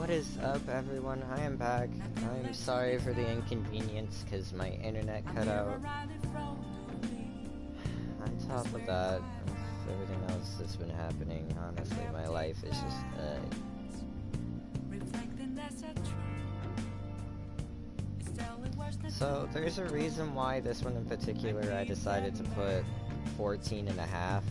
What is up, everyone? I am back. I'm sorry for the inconvenience because my internet cut out. On top of that, everything else that's been happening, honestly, my life is just, So, there's a reason why this one in particular I decided to put 14.5.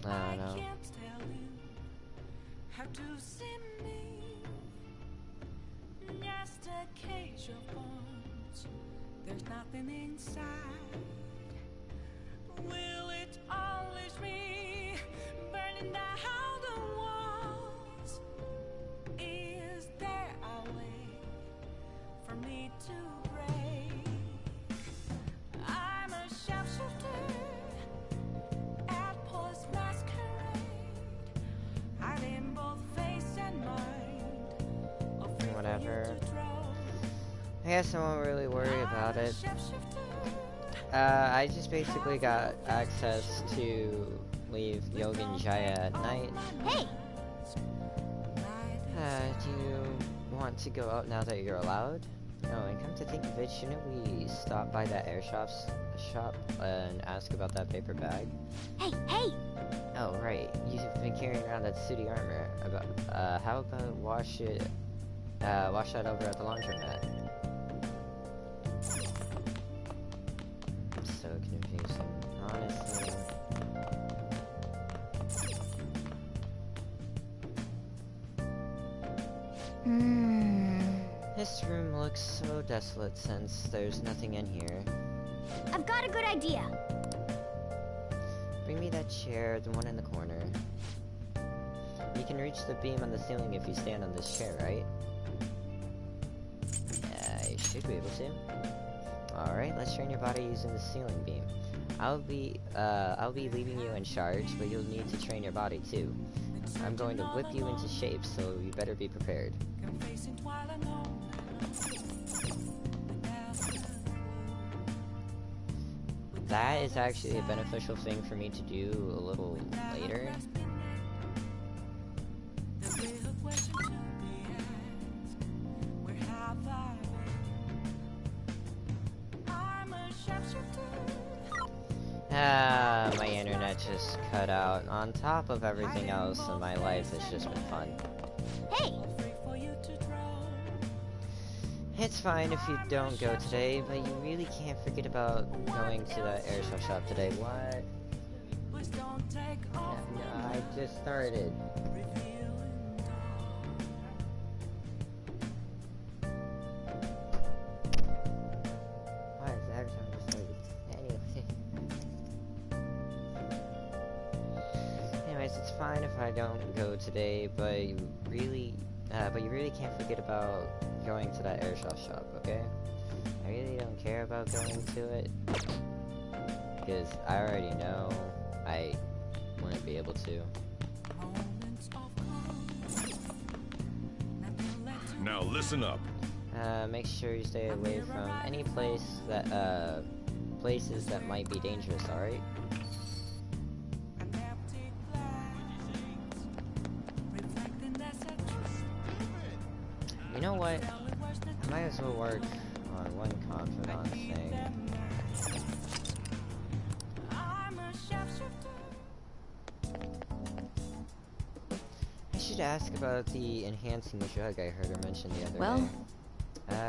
I don't know. Just a cage of bones. There's nothing inside. Will it always be burning down the walls? Is there a way for me to break? I'm a sharpshooter at post masquerade, hiding both face and mind. Whatever. I guess I won't really worry about it. I just basically got access to leave Yogan Jaya at night. Hey! Do you want to go out now that you're allowed? Oh, and come to think of it, shouldn't we stop by that shop and ask about that paper bag? Hey, hey! Oh, right. You've been carrying around that sooty armor. How about wash that over at the laundromat? So confusing, honestly. This room looks so desolate since there's nothing in here. I've got a good idea. Bring me that chair, the one in the corner. You can reach the beam on the ceiling if you stand on this chair, right? I should be able to. Alright, let's train your body using the ceiling beam. I'll be leaving you in charge, but you'll need to train your body too. I'm going to whip you into shape, so you better be prepared. That is actually a beneficial thing for me to do a little later. My internet just cut out. On top of everything else in my life, it's just been fun. Hey! It's fine if you don't go today, but you really can't forget about going to that airsoft shop today. What? Yeah, I just started. Why is every time just like anyways, it's fine if I don't go today, but you really can't forget about going to that airsoft shop, okay? I really don't care about going to it, because I already know I wouldn't be able to. Now listen up. Make sure you stay away from any places that might be dangerous, alright? You know what? I might as well work on one confidant thing. I should ask about the enhancing drug I heard her mention the other day.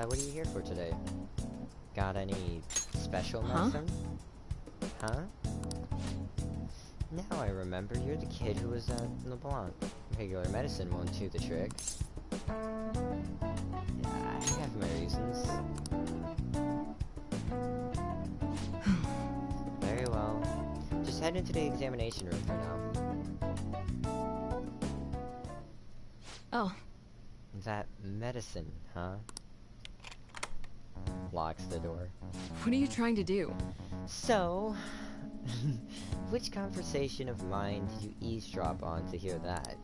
What are you here for today? Got any special medicine? Huh? Now I remember, you're the kid who was at LeBlanc. Regular medicine won't do the trick. I have my reasons. Very well. Just head into the examination room for now. Oh. That medicine, huh? Locks the door. What are you trying to do? So, which conversation of mine did you eavesdrop on to hear that?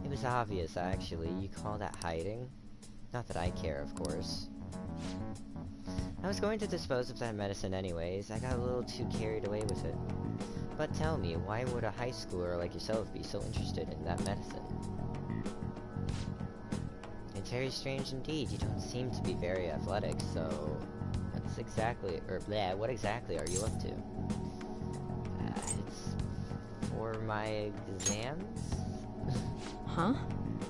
It was obvious, actually. You call that hiding? Not that I care, of course. I was going to dispose of that medicine anyways. I got a little too carried away with it. But tell me, why would a high schooler like yourself be so interested in that medicine? It's very strange indeed. You don't seem to be very athletic, so... what exactly are you up to? It's for my exams? Huh?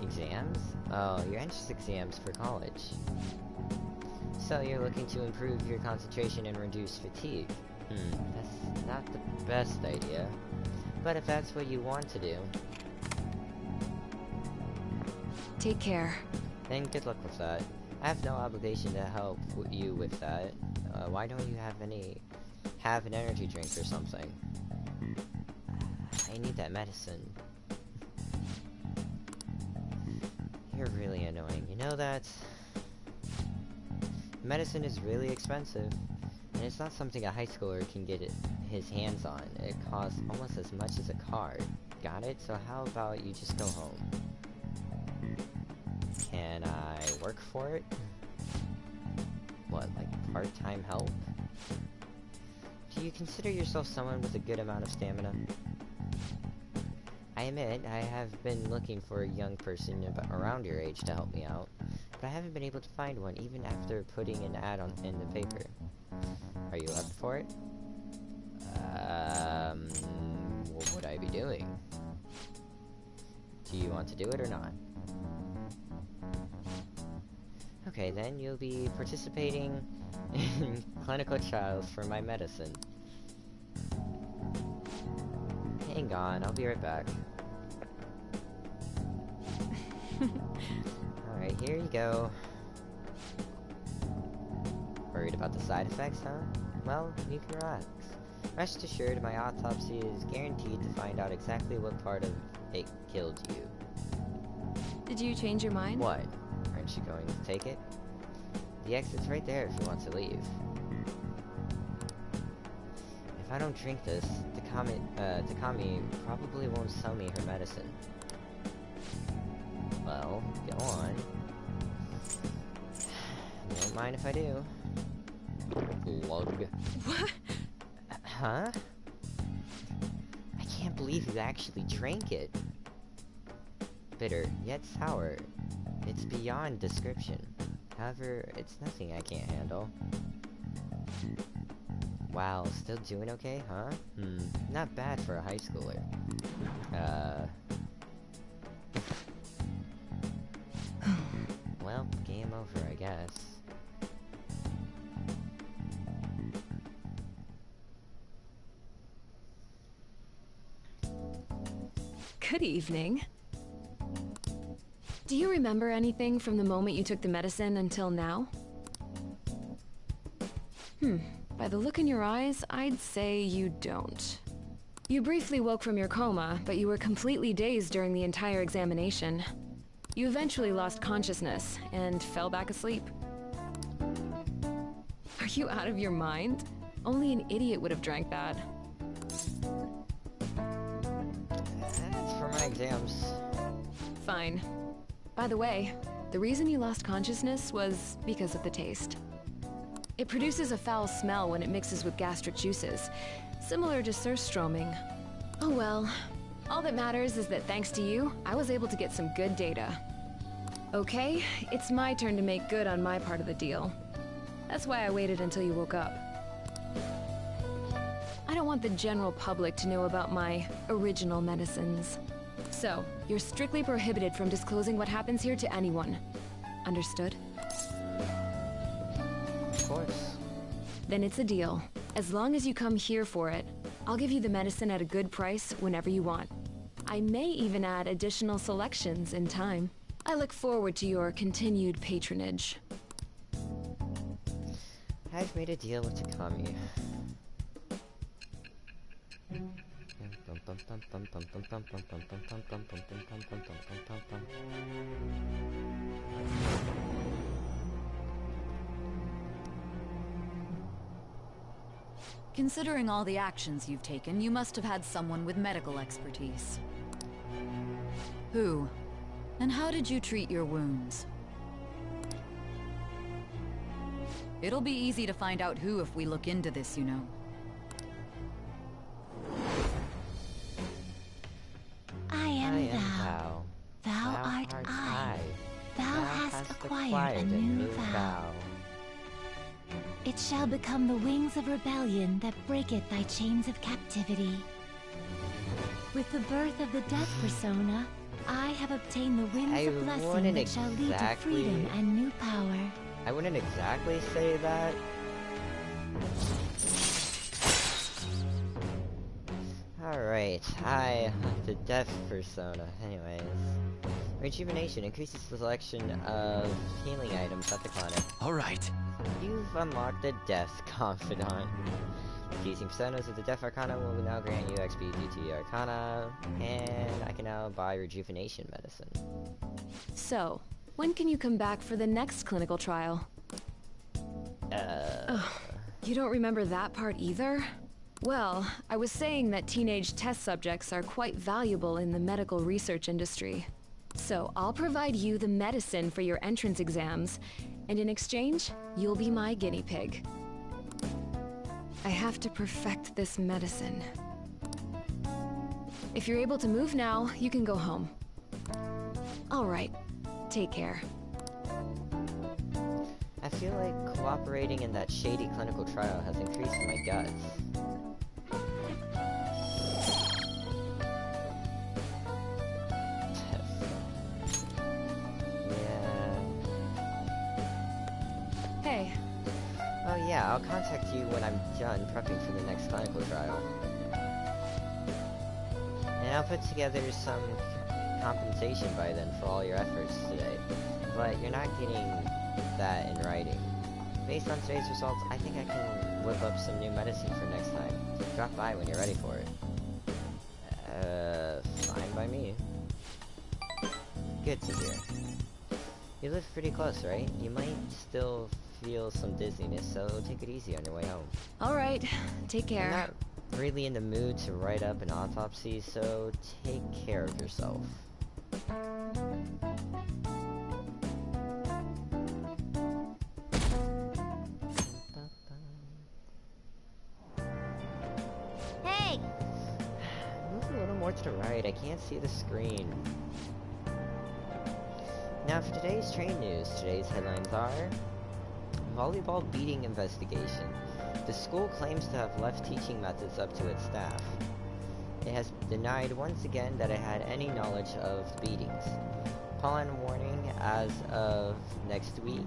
Exams? Oh, your entrance exams for college. So you're looking to improve your concentration and reduce fatigue. That's not the best idea. But if that's what you want to do... Take care. Then good luck with that. I have no obligation to help you with that. Why don't you have an energy drink or something? I need that medicine. You're really annoying. You know that? Medicine is really expensive, and it's not something a high schooler can get his hands on. It costs almost as much as a car. Got it? So how about you just go home? Can I work for it? What, like part-time help? Do you consider yourself someone with a good amount of stamina? I admit, I have been looking for a young person around your age to help me out, but I haven't been able to find one even after putting an ad in the paper. Are you up for it? What would I be doing? Do you want to do it or not? Okay, then you'll be participating in clinical trials for my medicine. Hang on, I'll be right back. Alright, here you go. Worried about the side effects, huh? Well, you can relax. Rest assured, my autopsy is guaranteed to find out exactly what part of it killed you. Did you change your mind? What? Aren't you going to take it? The exit's right there if you want to leave. If I don't drink this, Takami probably won't sell me her medicine. Well, go on. Don't mind if I do. Lug. What? Huh? I can't believe you actually drank it. Bitter, yet sour. It's beyond description. However, it's nothing I can't handle. Wow, still doing okay, huh? Not bad for a high schooler. Well, game over, I guess. Good evening. Do you remember anything from the moment you took the medicine until now? By the look in your eyes, I'd say you don't. You briefly woke from your coma, but you were completely dazed during the entire examination. You eventually lost consciousness and fell back asleep. Are you out of your mind? Only an idiot would have drank that. That's for my exams. Fine. By the way, the reason you lost consciousness was because of the taste. It produces a foul smell when it mixes with gastric juices, similar to surströmming. Oh well. All that matters is that thanks to you, I was able to get some good data. Okay, it's my turn to make good on my part of the deal. That's why I waited until you woke up. I don't want the general public to know about my original medicines. So, you're strictly prohibited from disclosing what happens here to anyone. Understood? Of course. Then it's a deal. As long as you come here for it, I'll give you the medicine at a good price whenever you want. I may even add additional selections in time. I look forward to your continued patronage. I've made a deal with Takami. Considering all the actions you've taken, you must have had someone with medical expertise. Who? And how did you treat your wounds? It'll be easy to find out who if we look into this, you know. I am thou. Thou art I. Thou hast acquired a new vow. It shall become the wings of rebellion that breaketh thy chains of captivity. With the birth of the death persona, I have obtained the wings of blessing that shall lead to freedom and new power. I wouldn't exactly say that. Alright, the death persona. Anyways. Rejuvenation increases the selection of healing items at the clinic. Alright. You've unlocked the Death Confidant. Using personas of the Death Arcana will now grant you XP due to your Arcana, and I can now buy rejuvenation medicine. So, when can you come back for the next clinical trial? You don't remember that part either? Well, I was saying that teenage test subjects are quite valuable in the medical research industry. So I'll provide you the medicine for your entrance exams, and in exchange, you'll be my guinea pig. I have to perfect this medicine. If you're able to move now, you can go home. All right, take care. I feel like cooperating in that shady clinical trial has increased my guts. Hey. Oh yeah, I'll contact you when I'm done prepping for the next clinical trial. And I'll put together some compensation by then for all your efforts today. But you're not getting that in writing. Based on today's results, I think I can whip up some new medicine for next time. Drop by when you're ready for it. Fine by me. Good to hear. You live pretty close, right? You might still feel some dizziness, so take it easy on your way home. Alright, take care. I'm not really in the mood to write up an autopsy, so take care of yourself. Hey! Move a little more to the right, I can't see the screen. Now for today's train news, today's headlines are... Volleyball beating investigation. The school claims to have left teaching methods up to its staff. It has denied once again that it had any knowledge of the beatings. Pollen warning as of next week.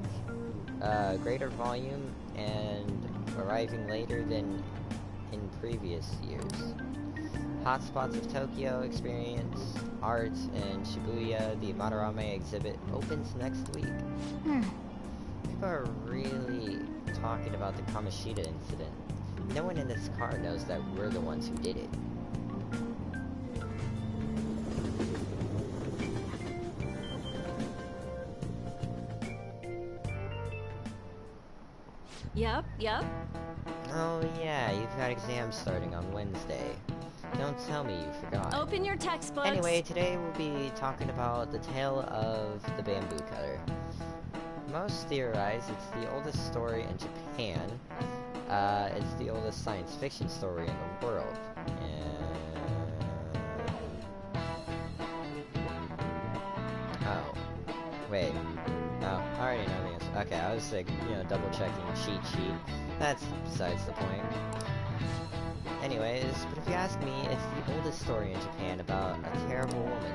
Greater volume and arriving later than in previous years. Hotspots of Tokyo experience, art, and Shibuya, the Madarame exhibit, opens next week. People are really talking about the Kamoshida incident. No one in this car knows that we're the ones who did it. Yep. Oh yeah, you've got exams starting on Wednesday. Don't tell me you forgot. Open your textbooks. Anyway, today we'll be talking about the tale of the bamboo cutter. Most theorize it's the oldest story in Japan. It's the oldest science fiction story in the world. Oh. Wait. Oh, I already know the answer. Okay, I was like, double checking cheat sheet. That's besides the point. Anyways, but if you ask me, it's the oldest story in Japan about a terrible woman.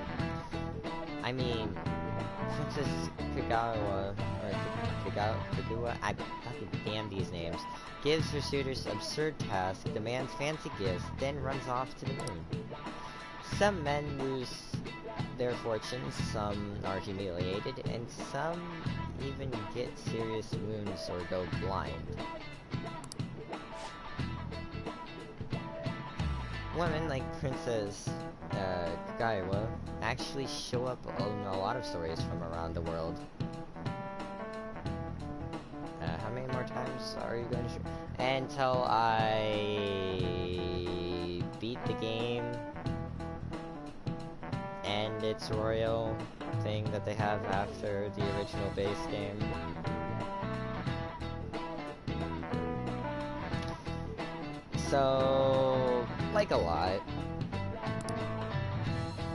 I mean, Princess Kagawa, or Kagawa, I fucking damn these names, gives her suitors absurd tasks, demands fancy gifts, then runs off to the moon. Some men lose their fortunes, some are humiliated, and some even get serious wounds or go blind. Women like Princess Kagawa actually show up in a lot of stories from around the world. How many more times are you going to show? Until I beat the game and its royal thing that they have after the original base game. So, like a lot.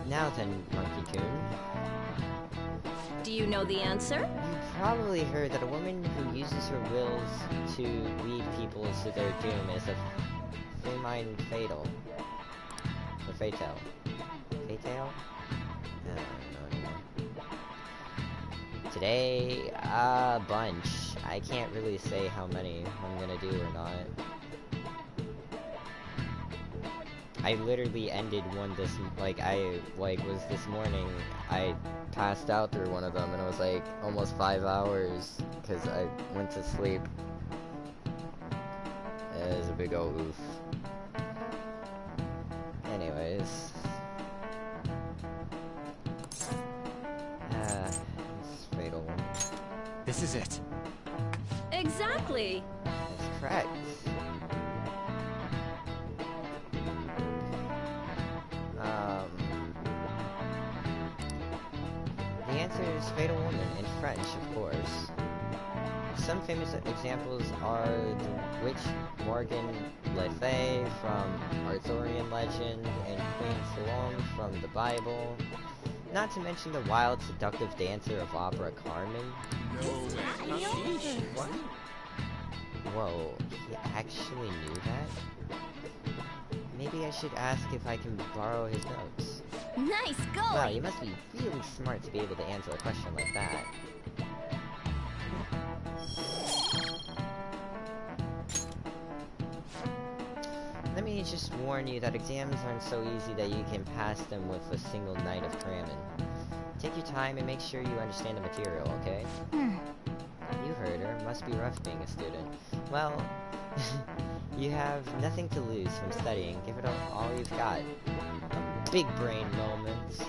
Now then, Monkey-kun. Do you know the answer? You probably heard that a woman who uses her wills to lead people to their doom is a feminine fatal. Or fatal. Fatal? I don't know anymore. Today, a bunch. I can't really say how many I'm gonna do or not. I literally ended one this, was this morning, I passed out through one of them, and it was like almost 5 hours, because I went to sleep. It was a big ol' oof. Anyways. It's fatal. This is it. Exactly. That's correct. The answer is Fatal Woman in French, of course. Some famous examples are the witch Morgan Le Fay from Arthurian legend and Queen Salome from the Bible. Not to mention the wild, seductive dancer of opera Carmen. What? Whoa, he actually knew that? Maybe I should ask if I can borrow his notes. Nice going. Wow, you must be really smart to be able to answer a question like that. Let me just warn you that exams aren't so easy that you can pass them with a single night of cramming. Take your time and make sure you understand the material, okay? You heard her. Must be rough being a student. Well, you have nothing to lose from studying. Give it all you've got. Big brain moments.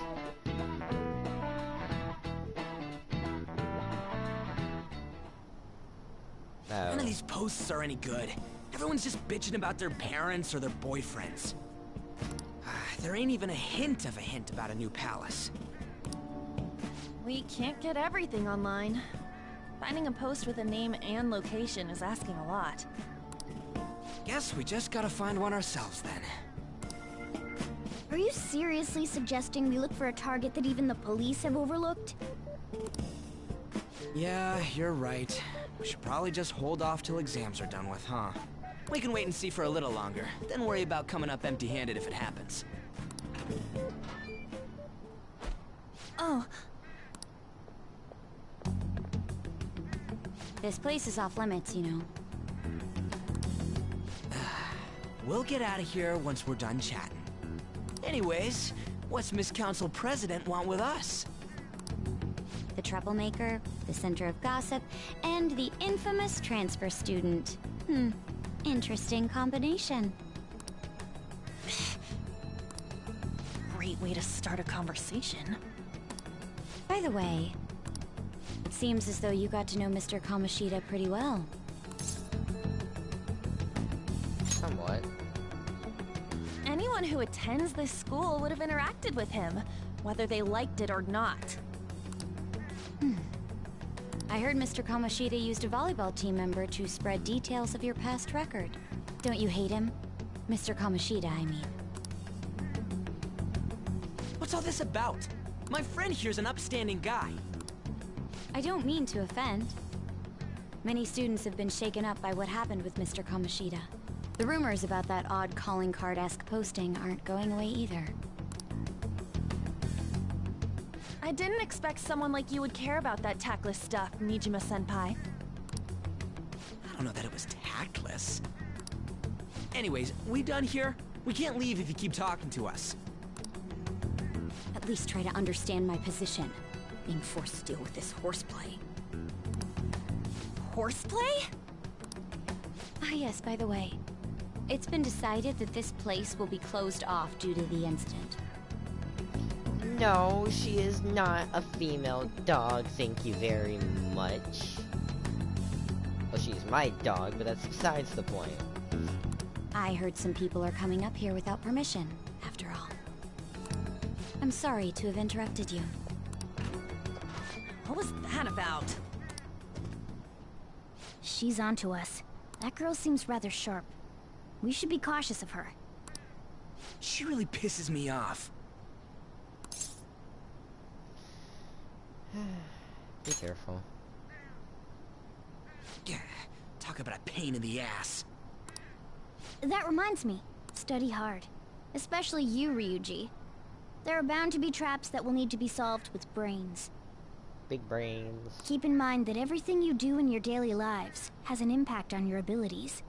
None of these posts are any good. Everyone's just bitching about their parents or their boyfriends. There ain't even a hint about a new palace. We can't get everything online. Finding a post with a name and location is asking a lot. Guess we just gotta find one ourselves then. Are you seriously suggesting we look for a target that even the police have overlooked? Yeah, you're right. We should probably just hold off till exams are done with, huh? We can wait and see for a little longer, then worry about coming up empty-handed if it happens. Oh. This place is off limits, you know. We'll get out of here once we're done chatting. Anyways, what's Miss Council President want with us? The troublemaker, the center of gossip, and the infamous transfer student. Interesting combination. Great way to start a conversation. By the way, it seems as though you got to know Mr. Kamoshida pretty well. Somewhat. Anyone who attends this school would have interacted with him, whether they liked it or not. I heard Mr. Kamoshida used a volleyball team member to spread details of your past record. Don't you hate him? Mr. Kamoshida, I mean. What's all this about? My friend here's an upstanding guy. I don't mean to offend. Many students have been shaken up by what happened with Mr. Kamoshida. The rumors about that odd calling card-esque posting aren't going away either. I didn't expect someone like you would care about that tactless stuff, Nijima-senpai. I don't know that it was tactless. Anyways, we done here? We can't leave if you keep talking to us. At least try to understand my position. Being forced to deal with this horseplay. Horseplay? Ah yes, by the way. It's been decided that this place will be closed off due to the incident. No, she is not a female dog, thank you very much. Well, she's my dog, but that's besides the point. I heard some people are coming up here without permission, after all. I'm sorry to have interrupted you. What was that about? She's onto us. That girl seems rather sharp. We should be cautious of her. She really pisses me off. Be careful. Yeah, talk about a pain in the ass. That reminds me. Study hard. Especially you, Ryuji. There are bound to be traps that will need to be solved with brains. Big brains. Keep in mind that everything you do in your daily lives has an impact on your abilities.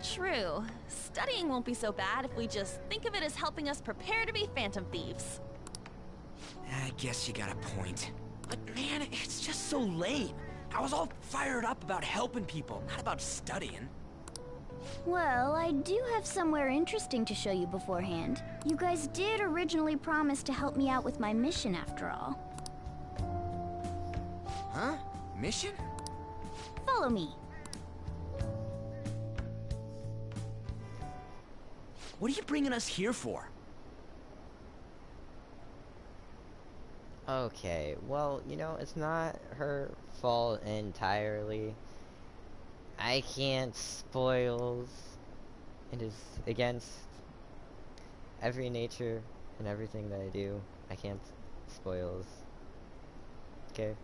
True. Studying won't be so bad if we just think of it as helping us prepare to be phantom thieves. I guess you got a point. But man, it's just so lame. I was all fired up about helping people, not about studying. Well, I do have somewhere interesting to show you beforehand. You guys did originally promise to help me out with my mission after all. Huh? Mission? Follow me. What are you bringing us here for? Okay, well, you know, it's not her fault entirely. I can't spoils. It is against every nature and everything that I do. I can't spoils. Okay?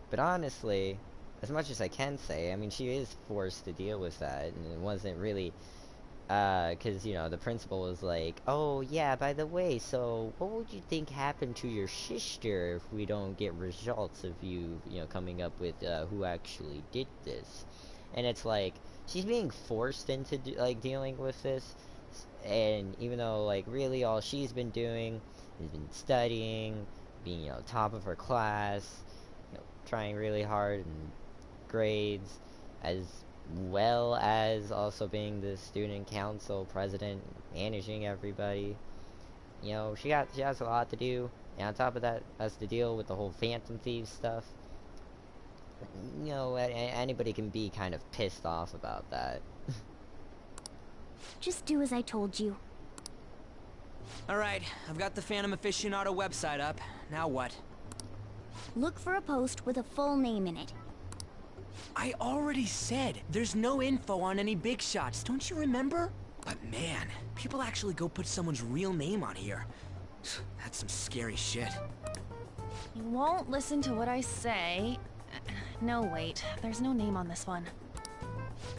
But honestly, as much as I can say, I mean, she is forced to deal with that, and it wasn't really because, you know, the principal was like, oh, yeah, by the way, so what would you think happened to your sister if we don't get results of you, you know, coming up with who actually did this? And it's like, she's being forced into, like, dealing with this, and even though, like, really all she's been doing has been studying, being, you know, top of her class, you know, trying really hard in grades, as well as also being the student council president, managing everybody. You know, she has a lot to do, and on top of that, has to deal with the whole Phantom Thieves stuff. You know, anybody can be kind of pissed off about that. Just do as I told you. Alright, I've got the Phantom Aficionado website up. Now what? Look for a post with a full name in it. I already said there's no info on any big shots, don't you remember? But man, people actually go put someone's real name on here. That's some scary shit. You won't listen to what I say. No, wait. There's no name on this one.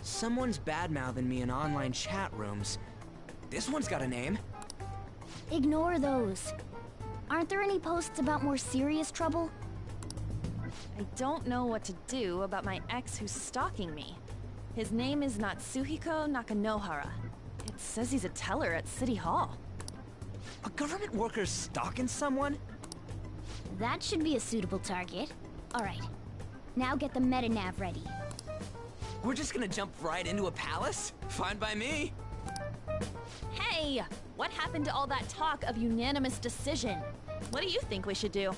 Someone's bad-mouthing me in online chat rooms. This one's got a name. Ignore those. Aren't there any posts about more serious trouble? I don't know what to do about my ex who's stalking me. His name is Natsuhiko Nakanohara. It says he's a teller at City Hall. A government worker stalking someone? That should be a suitable target. Alright. Now get the meta-nav ready. We're just gonna jump right into a palace? Fine by me. Hey! What happened to all that talk of unanimous decision? What do you think we should do?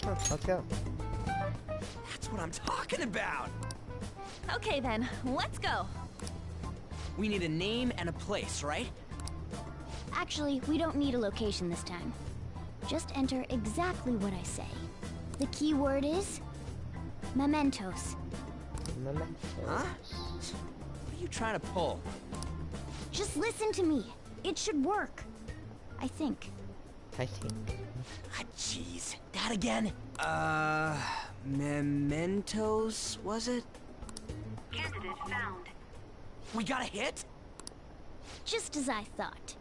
Oh, let's go. That's what I'm talking about! Okay then, let's go! We need a name and a place, right? Actually, we don't need a location this time. Just enter exactly what I say. The key word is... mementos. Huh? What are you trying to pull? Just listen to me. It should work. I think. I think. Ah, jeez. That again? Mementos, was it? Candidate found. We got a hit? Just as I thought.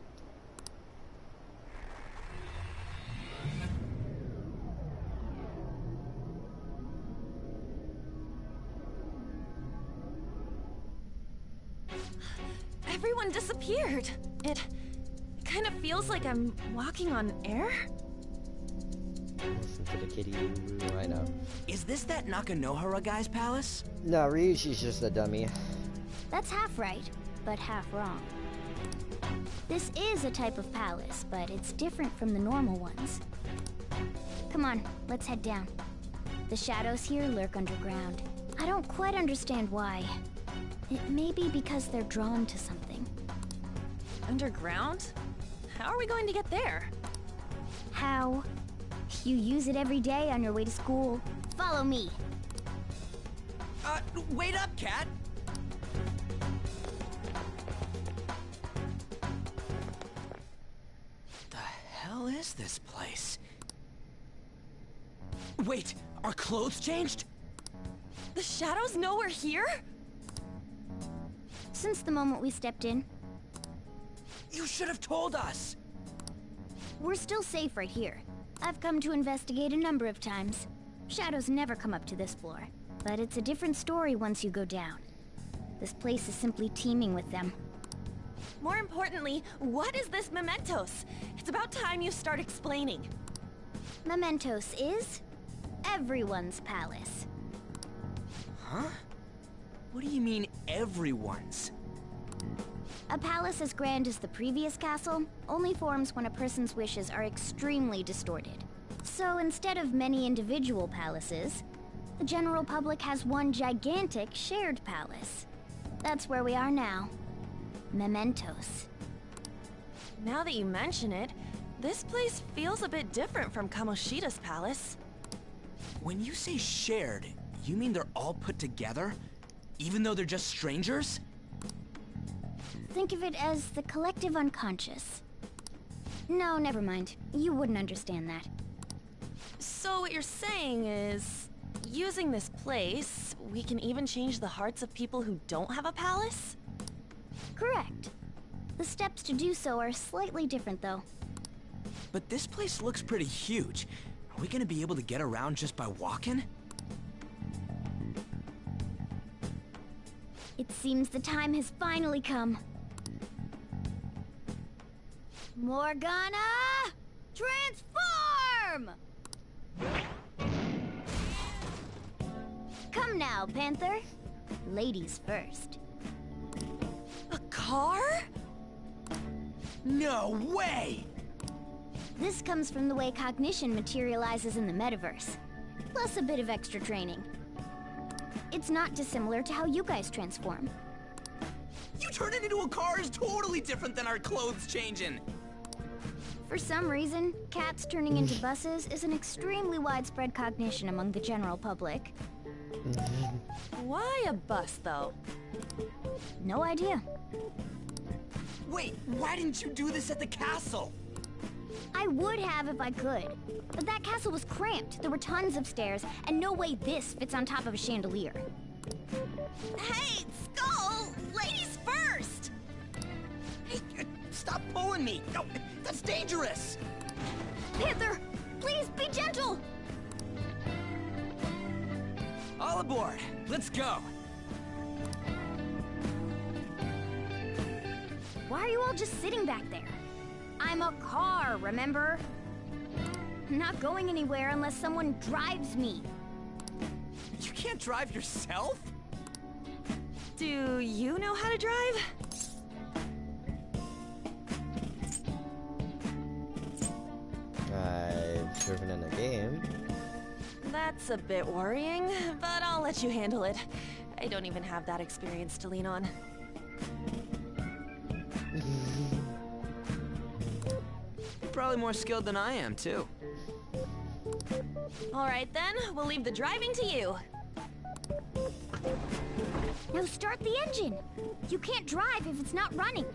everyone disappeared. It kind of feels like I'm walking on air. Listen to the kitty woo-woo, I know. Is this that Nakanohara guy's palace? No, Ryushi's just a dummy. That's half right, but half wrong. This is a type of palace, but it's different from the normal ones. Come on, let's head down. The shadows here lurk underground. I don't quite understand why. It may be because they're drawn to something. Underground? How are we going to get there? How? You use it every day on your way to school. Follow me. Wait up, Cat! The hell is this place? Wait, our clothes changed? The shadows know we're here? Since the moment we stepped in, You should have told us! we're still safe right here. I've come to investigate a number of times. Shadows never come up to this floor, but it's a different story once you go down. This place is simply teeming with them. More importantly, what is this mementos? It's about time you start explaining. Mementos is everyone's palace. Huh? What do you mean, everyone's? A palace as grand as the previous castle only forms when a person's wishes are extremely distorted. So instead of many individual palaces, the general public has one gigantic shared palace. That's where we are now. Mementos. Now that you mention it, this place feels a bit different from Kamoshida's palace. When you say shared, you mean they're all put together? Even though they're just strangers? Think of it as the collective unconscious. No, never mind. You wouldn't understand that. So what you're saying is, using this place, we can even change the hearts of people who don't have a palace? Correct. The steps to do so are slightly different, though. But this place looks pretty huge. Are we gonna be able to get around just by walking? It seems the time has finally come. Morgana! Transform! Come now, Panther. Ladies first. A car? No way! This comes from the way cognition materializes in the metaverse, plus a bit of extra training. It's not dissimilar to how you guys transform. You turning into a car is totally different than our clothes changing! For some reason, cats turning into buses is an extremely widespread cognition among the general public. Why a bus, though? No idea. Wait, why didn't you do this at the castle? I would have if I could, but that castle was cramped. There were tons of stairs, and no way this fits on top of a chandelier. Hey, Skull! Ladies first! Hey, stop pulling me! No, that's dangerous! Panther, please be gentle! All aboard! Let's go! Why are you all just sitting back there? I'm a car, remember? I'm not going anywhere unless someone drives me. You can't drive yourself? Do you know how to drive? I've driven in the game. That's a bit worrying, but I'll let you handle it. I don't even have that experience to lean on. Probably more skilled than I am, too. All right then, we'll leave the driving to you. Now start the engine. You can't drive if it's not running.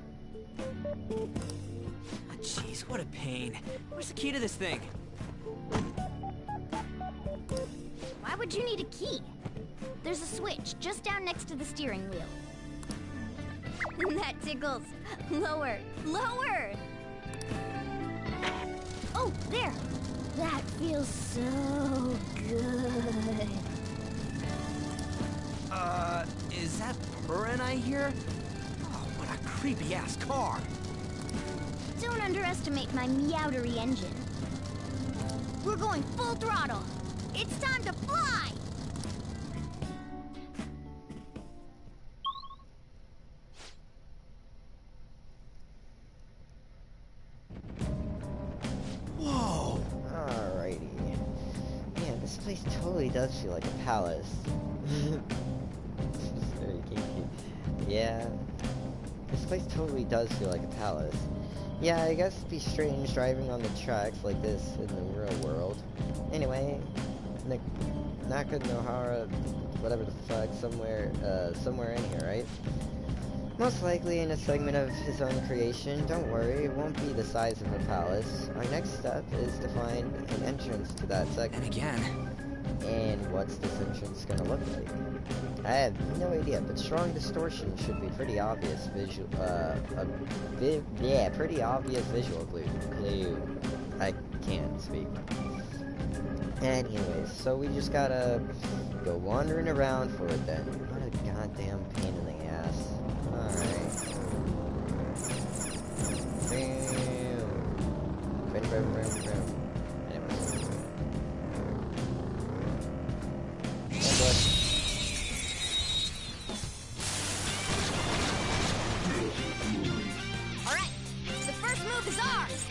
Ah, jeez, what a pain. Where's the key to this thing? Why would you need a key? There's a switch just down next to the steering wheel. That tickles. Lower, lower! Oh, there! That feels so good. Is that purring I hear? Oh, what That creepy-ass car! Don't underestimate my meowdery engine. We're going full throttle. It's time to fly! Whoa! Alrighty. Man, this place totally does feel like a palace. It's very kinky. Yeah. This place totally does feel like a palace. Yeah, I guess it'd be strange driving on the tracks like this in the real world. Anyway, Nakanohara, whatever the fuck, somewhere in here, right? Most likely in a segment of his own creation. Don't worry, it won't be the size of a palace. Our next step is to find an entrance to that segment. And again. And what's this entrance gonna look like? I have no idea, but strong distortion should be pretty obvious pretty obvious visual clue. I can't speak. Anyways, so we just gotta go wandering around for it then. What a goddamn pain in the ass. Alright. Boom. Boom, boom, boom. Anyways. Alright, the first move is ours!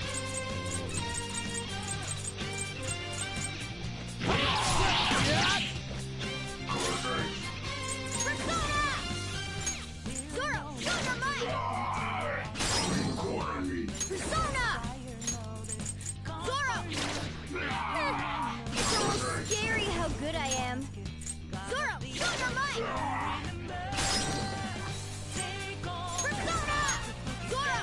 Persona! Zoro, show your might! Persona! Zoro! It's almost scary how good I am. Zoro, show your might! Persona! Zoro!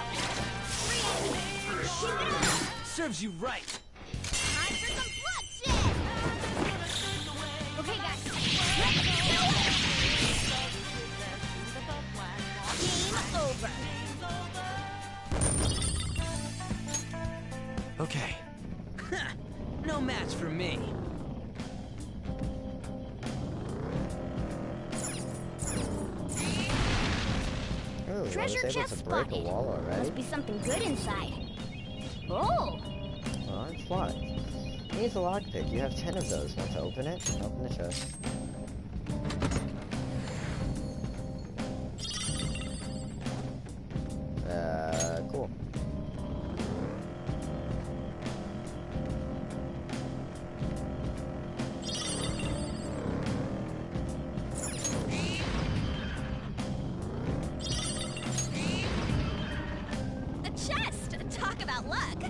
Keep it up! Serves you right! Time for some bloodshed! Okay, guys. Let's go! Game over. Okay. No match for me. Oh, Treasure I was able chest to break a spotted. wall already. Must be something good inside. Oh! Oh, it's locked. It needs a lockpick. You have 10 of those. Want to open it? Open the chest. Cool. A chest! Talk about luck!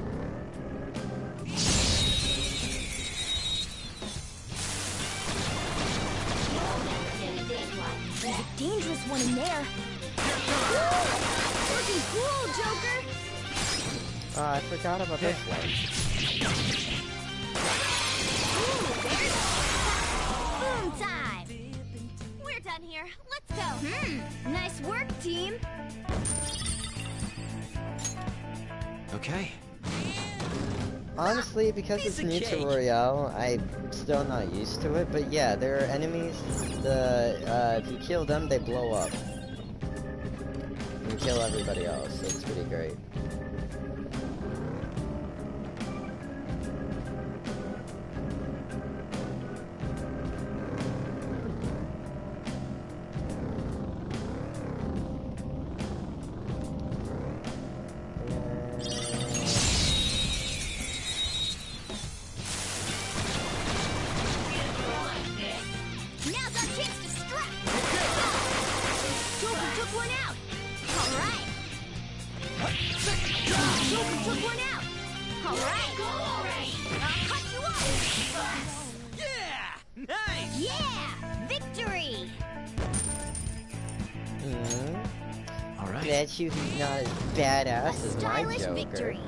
There's a dangerous one in there. Looking cool, Joker! I forgot about this one. Ooh, there's boom time! We're done here. Let's go. Nice work, team. Okay. Honestly, because Piece it's of new cake. to Royale, I'm still not used to it. But yeah, there are enemies. If you kill them, they blow up. And kill everybody else. So it's pretty great. Now's our chance to strike! Joker took one out! Alright! Joker took one out! Alright! I'll cut you off! Yeah! Nice! Yeah! Victory! Alright. Bet you he's not as badass A as my stylish Joker. victory!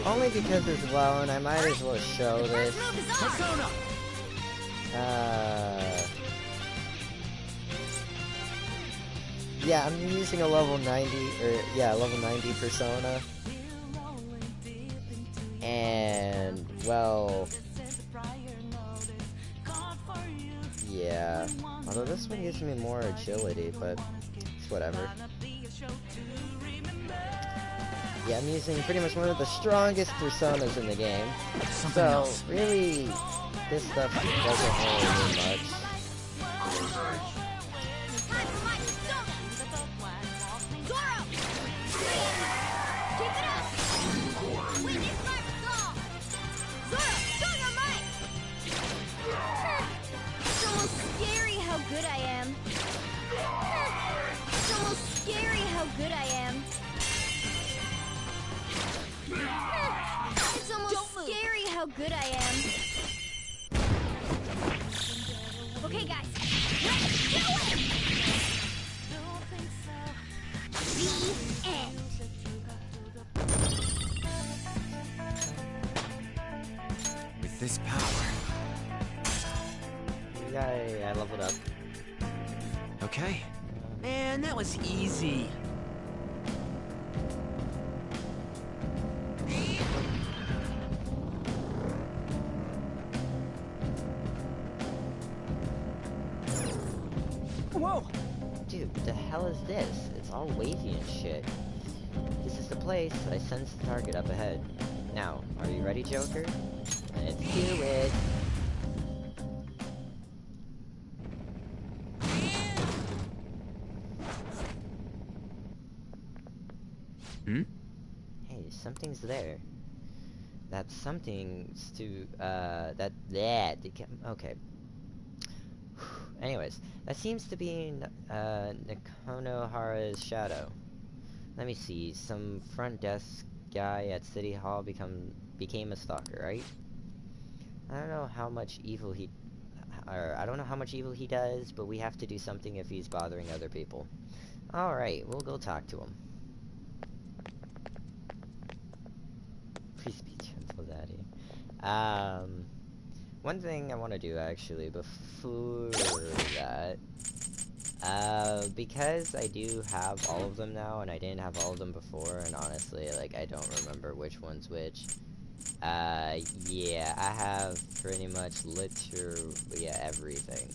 Only because it's low, and I might as well show this. First move is ours! Persona! Yeah, I'm using a level 90, level 90 persona. And, well... yeah. Although this one gives me more agility, but it's whatever. Yeah, I'm using pretty much one of the strongest personas in the game. So, really, this stuff doesn't really do much. It's almost scary how good I am. It's almost scary how good I am. It's almost scary how good I am. Okay, guys, let's do it! The end. With this power... Yay, I leveled up. Okay. Man, that was easy. Whoa! Dude, the hell is this? It's all wavy and shit. This is the place that I sensed the target up ahead. Now, are you ready, Joker? Let's do it! Hmm? Hey, something's there. That something's to, okay. Anyways, that seems to be, Nakonohara's shadow. Let me see, some front desk guy at City Hall became a stalker, right? I don't know how much evil he does, but we have to do something if he's bothering other people. Alright, we'll go talk to him. Please be gentle, Daddy. One thing I want to do, actually, before that, because I do have all of them now, and I didn't have all of them before, and honestly, like, I don't remember which one's which. Yeah, I have pretty much literally everything.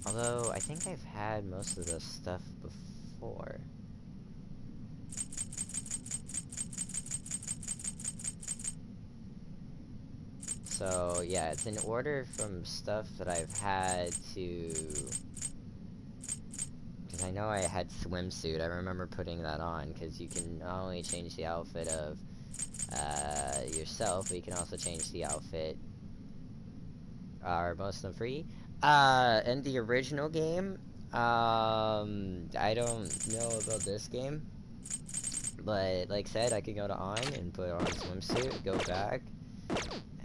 Although, I think I've had most of the stuff before. So, yeah, it's in order from stuff that I've had to... Because I know I had swimsuit, I remember putting that on, because you can not only change the outfit of yourself, but you can also change the outfit, or most of them free. In the original game, I don't know about this game, but like I said, I could go to on and put on a swimsuit, go back,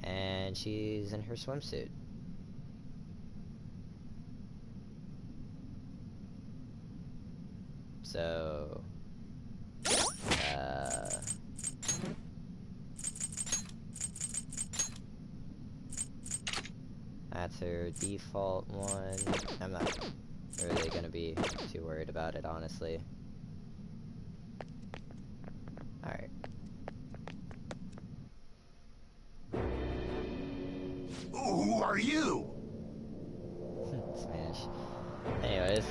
and she's in her swimsuit. So, that's her default one. I'm not really gonna be too worried about it, honestly. Alright. Who are you? Spanish. Anyways.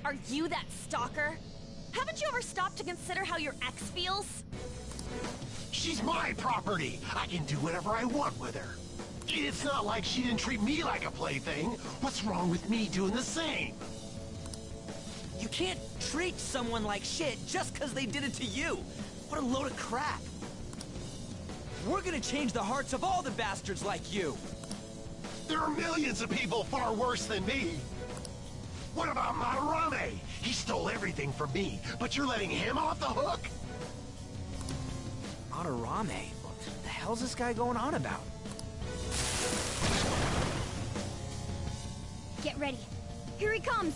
Are you that stalker? Haven't you ever stopped to consider how your ex feels? She's my property. I can do whatever I want with her. It's not like she didn't treat me like a plaything. What's wrong with me doing the same? You can't treat someone like shit just because they did it to you. What a load of crap. We're gonna change the hearts of all the bastards like you. There are millions of people far worse than me. What about Madarame? He stole everything from me, but you're letting him off the hook? Madarame? What the hell's this guy going on about? Get ready. Here he comes.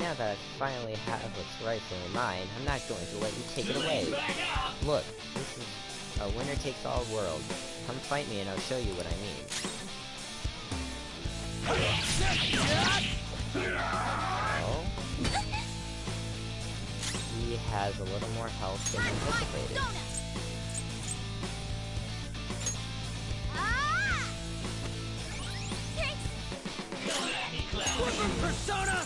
now that I finally have what's rightfully mine, I'm not going to let you take it away. Look, this is a winner-takes-all world. Come fight me and I'll show you what I mean. Oh? He has a little more health than anticipated. Persona!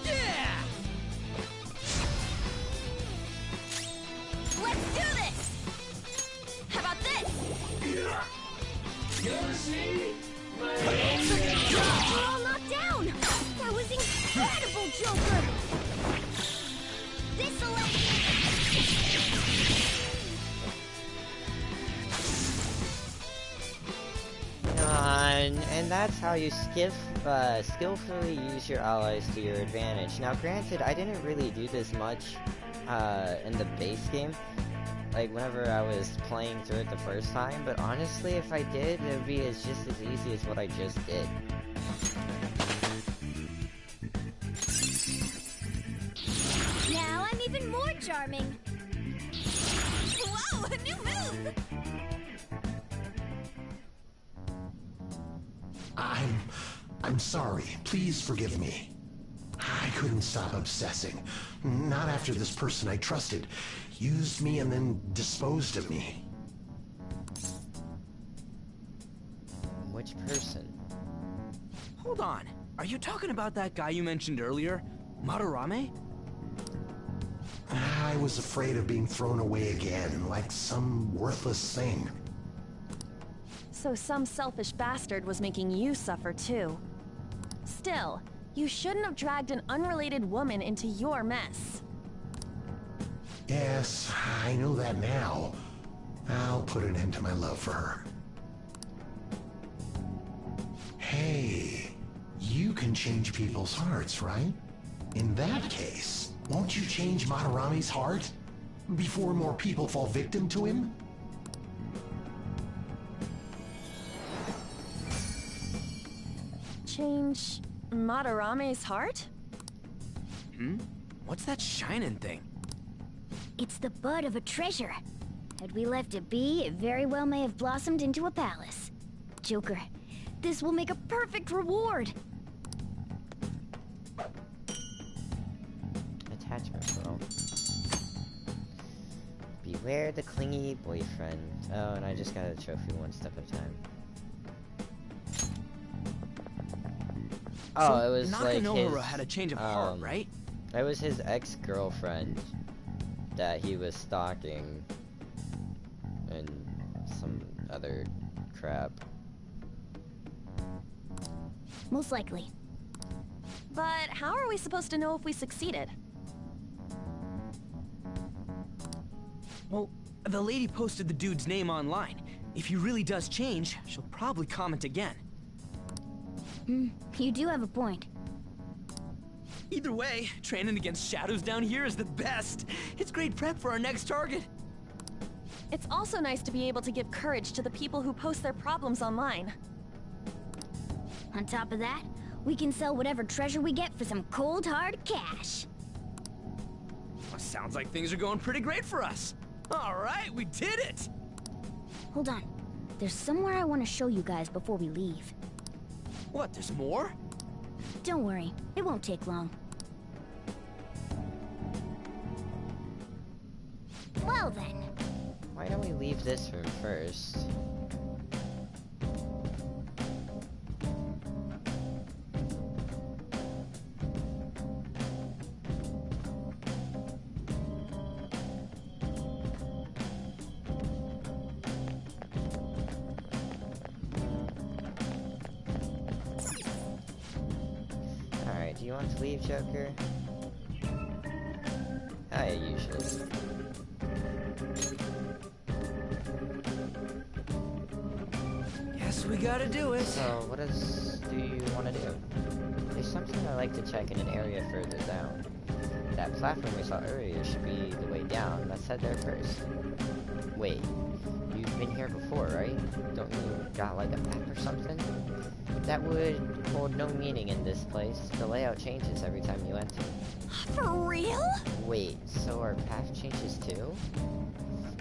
Yeah! Let's do this! How about this? You see? We're all knocked down! That was incredible, Joker! This'll let And that's how you skillfully use your allies to your advantage. Now granted, I didn't really do this much in the base game, like whenever I was playing through it the first time, but honestly, if I did, it would be just as easy as what I just did. Now I'm even more charming! Whoa, a new move! I'm sorry. Please forgive me. I couldn't stop obsessing. Not after this person I trusted used me and then disposed of me. Which person? Hold on. Are you talking about that guy you mentioned earlier? Madarame? I was afraid of being thrown away again, like some worthless thing. So some selfish bastard was making you suffer too. Still, you shouldn't have dragged an unrelated woman into your mess. Yes, I know that now. I'll put an end to my love for her. Hey, you can change people's hearts, right? In that case, won't you change Madarame's heart? Before more people fall victim to him? Change Madarame's heart? Hmm? What's that shining thing? It's the bud of a treasure. Had we left it be, it very well may have blossomed into a palace. Joker, this will make a perfect reward! Attachment girl. Beware the clingy boyfriend. Oh, and I just got a trophy one step at a time. Oh, So it was like Nakanohara his, had a change of heart, right? It was his ex-girlfriend that he was stalking and some other crap. Most likely. But how are we supposed to know if we succeeded? Well, the lady posted the dude's name online. If he really does change, she'll probably comment again. You do have a point. Either way, training against shadows down here is the best. It's great prep for our next target. It's also nice to be able to give courage to the people who post their problems online. On top of that, we can sell whatever treasure we get for some cold hard cash. Well, sounds like things are going pretty great for us. All right, we did it! Hold on. There's somewhere I want to show you guys before we leave. What, there's more? Don't worry, it won't take long. Well then. Why don't we leave this room first? Alright, do you want to leave, Joker? I usually. Guess we gotta do it. So, what do you want to do? There's something I like to check in an area further down. That platform we saw earlier should be the way down. Let's head there first. Wait, you've been here before, right? Don't you got like a map or something? That would hold no meaning in this place. The layout changes every time you enter. For real? Wait, so our path changes too?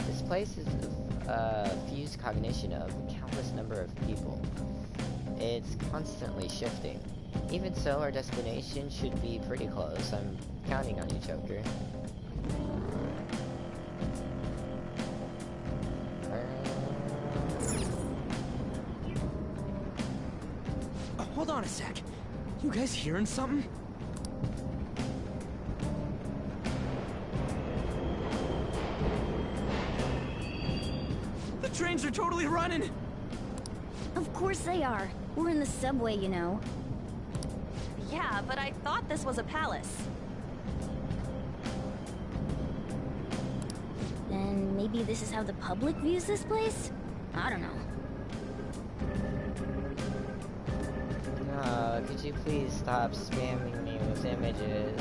This place is a fused cognition of a countless number of people. It's constantly shifting. Even so, our destination should be pretty close. I'm counting on you, Joker. Hold on a sec. You guys hearing something? The trains are totally running! Of course they are. We're in the subway, you know. Yeah, but I thought this was a palace. Then maybe this is how the public views this place? I don't know. Could you please stop spamming me with images?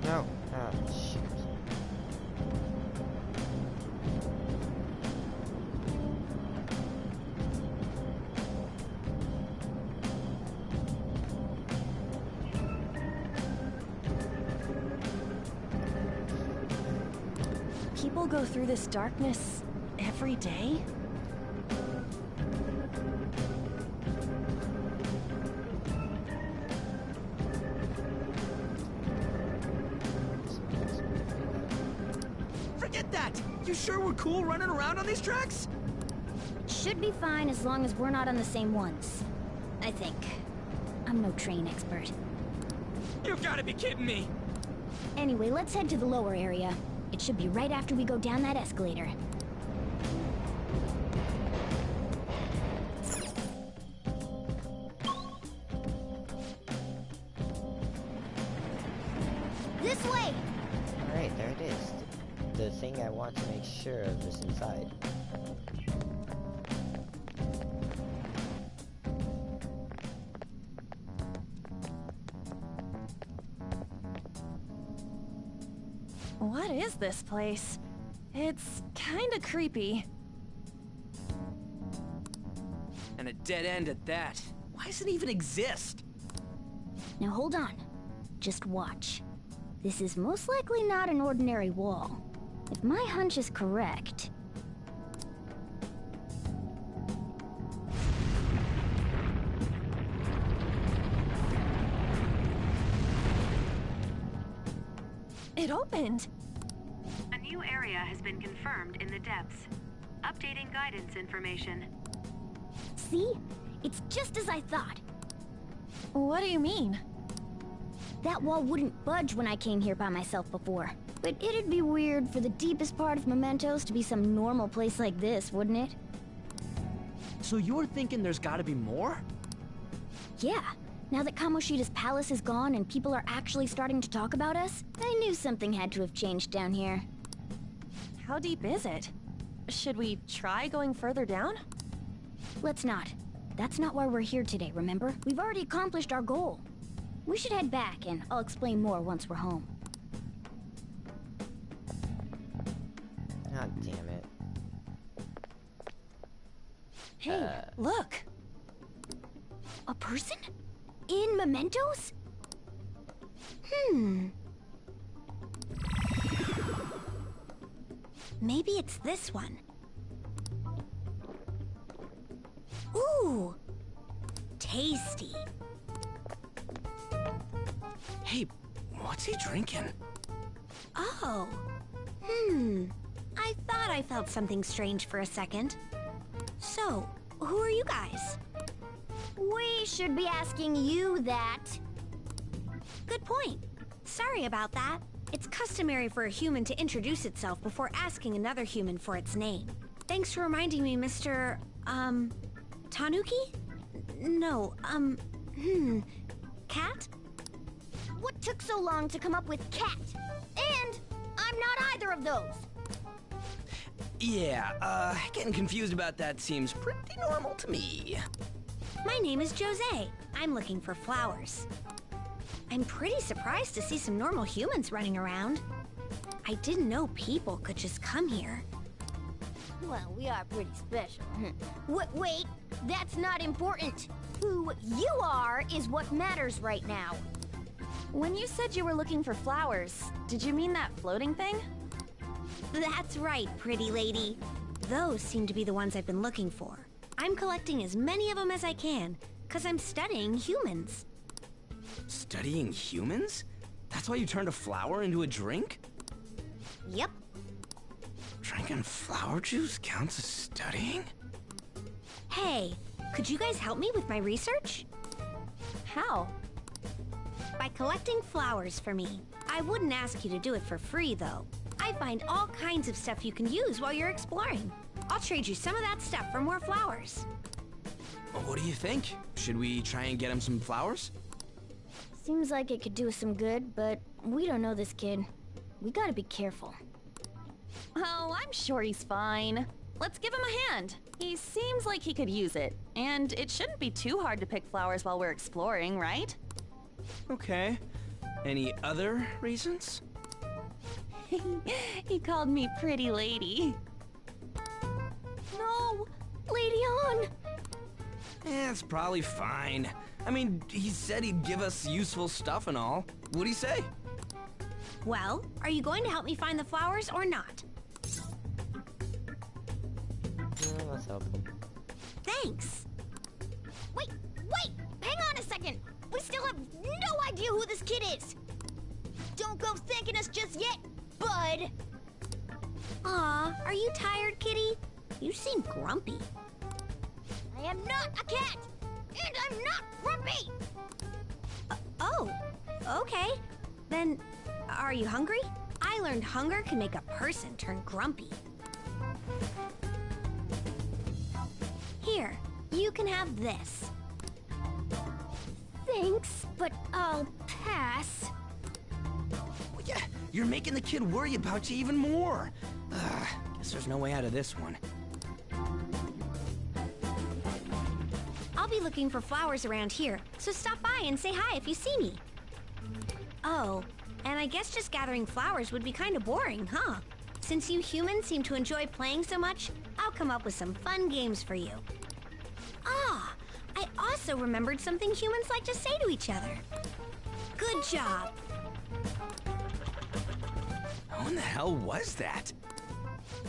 No. Oh, shoot. People go through this darkness every day? Forget that! You sure we're cool running around on these tracks? Should be fine as long as we're not on the same ones. I think. I'm no train expert. You gotta be kidding me! Anyway, let's head to the lower area. It should be right after we go down that escalator. This way! Alright, there it is. The thing I want to make sure of is inside. What is this place? It's kinda creepy. And a dead end at that. Why does it even exist? Now hold on. Just watch. This is most likely not an ordinary wall. If my hunch is correct... It opened! A new area has been confirmed in the depths. Updating guidance information. See? It's just as I thought. What do you mean? That wall wouldn't budge when I came here by myself before. But it'd be weird for the deepest part of Mementos to be some normal place like this, wouldn't it? So you're thinking there's gotta be more? Yeah. Now that Kamoshida's palace is gone and people are actually starting to talk about us, I knew something had to have changed down here. How deep is it? Should we try going further down? Let's not. That's not why we're here today, remember? We've already accomplished our goal. We should head back, and I'll explain more once we're home. God damn it. Hey, look! A person? In Mementos? Maybe it's this one. Ooh! Ooh, tasty. Hey, what's he drinking? Oh. I thought I felt something strange for a second. So, who are you guys? We should be asking you that. Good point. Sorry about that. It's customary for a human to introduce itself before asking another human for its name. Thanks for reminding me, Mr. Tanuki? No, Cat? What took so long to come up with cat? And I'm not either of those. Yeah, getting confused about that seems pretty normal to me. My name is Jose. I'm looking for flowers. I'm pretty surprised to see some normal humans running around. I didn't know people could just come here. Well, we are pretty special. Wait, that's not important. Who you are is what matters right now. When you said you were looking for flowers, did you mean that floating thing? That's right, pretty lady. Those seem to be the ones I've been looking for. I'm collecting as many of them as I can, because I'm studying humans. Studying humans? That's why you turned a flower into a drink? Yep. Drinking flower juice counts as studying? Hey, could you guys help me with my research? How? By collecting flowers for me. I wouldn't ask you to do it for free, though. I find all kinds of stuff you can use while you're exploring. I'll trade you some of that stuff for more flowers. Well, what do you think? Should we try and get him some flowers? Seems like it could do us some good, but we don't know this kid. We gotta be careful. Oh, I'm sure he's fine. Let's give him a hand. He seems like he could use it. And it shouldn't be too hard to pick flowers while we're exploring, right? Okay. Any other reasons? He called me pretty lady. No! Lady on! It's probably fine. I mean, he said he'd give us useful stuff and all. What'd he say? Well, are you going to help me find the flowers or not? Let's help him. Thanks. Wait! Hang on a second! We still have no idea who this kid is! Don't go thanking us just yet, bud! Aw, are you tired, kitty? You seem grumpy. I am not a cat! And I'm not grumpy! Oh, okay. Then, are you hungry? I learned hunger can make a person turn grumpy. Here, you can have this. Thanks, but I'll pass. Well, yeah, you're making the kid worry about you even more. Guess there's no way out of this one. I'll be looking for flowers around here, so stop by and say hi if you see me. Oh, and I guess just gathering flowers would be kind of boring, huh? Since you humans seem to enjoy playing so much, I'll come up with some fun games for you. Ah, I also remembered something humans like to say to each other. Good job. How in the hell was that?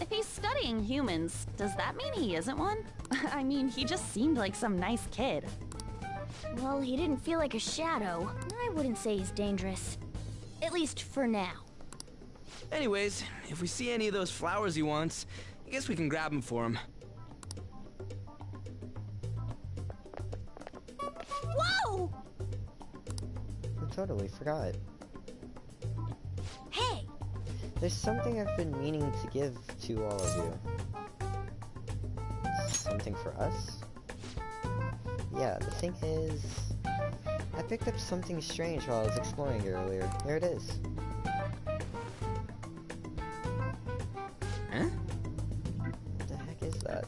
If he's studying humans, does that mean he isn't one? I mean, he just seemed like some nice kid. Well, he didn't feel like a shadow. I wouldn't say he's dangerous. At least for now. Anyways, if we see any of those flowers he wants, I guess we can grab them for him. Whoa! I totally forgot. Hey! There's something I've been meaning to give to all of you. Something for us? Yeah, the thing is, I picked up something strange while I was exploring earlier. Here it is. Huh? What the heck is that?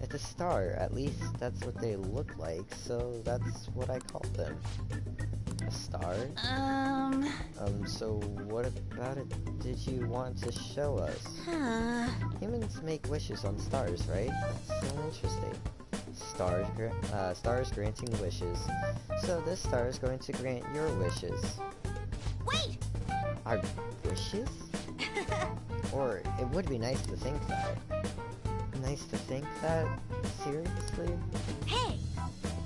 It's a star. At least that's what they look like, so that's what I called them. A star? So what about it did you want to show us? Humans make wishes on stars, right? That's so interesting. Stars granting wishes. So this star is going to grant your wishes. Wait! Our wishes? Or it would be nice to think that. Nice to think that seriously? Hey!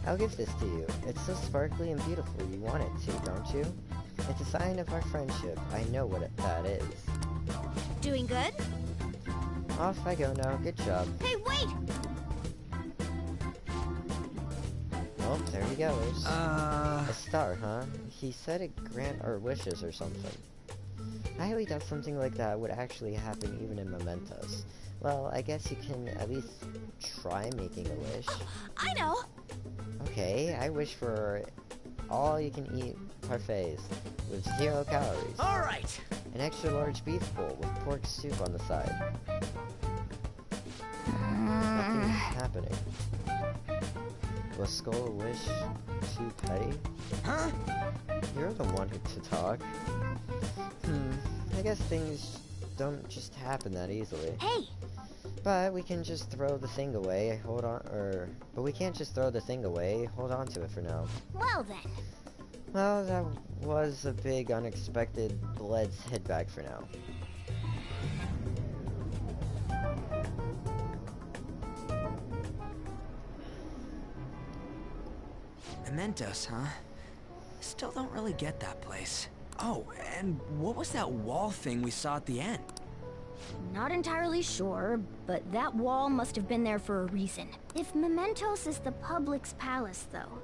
I'll give this to you. It's so sparkly and beautiful. You want it to, don't you? It's a sign of our friendship. I know what that is. Doing good? Off I go now. Good job. Hey, wait! Oh, there he goes. A star, huh? He said it grant our wishes or something. I highly doubt something like that would actually happen even in mementos. Well, I guess you can at least try making a wish. I know! Okay, I wish for all-you-can-eat parfaits with 0 calories. Alright! An extra large beef bowl with pork soup on the side. Nothing's happening. Was Skull a wish too petty? Huh? You're the one to talk. I guess things don't just happen that easily. Hey! But we can just throw the thing away, but we can't just throw the thing away, hold on to it for now. Well then. Well, that was a big unexpected, let's head back for now. Mementos, huh? Still don't really get that place. Oh, and what was that wall thing we saw at the end? Not entirely sure, but that wall must have been there for a reason. If Mementos is the public's palace, though,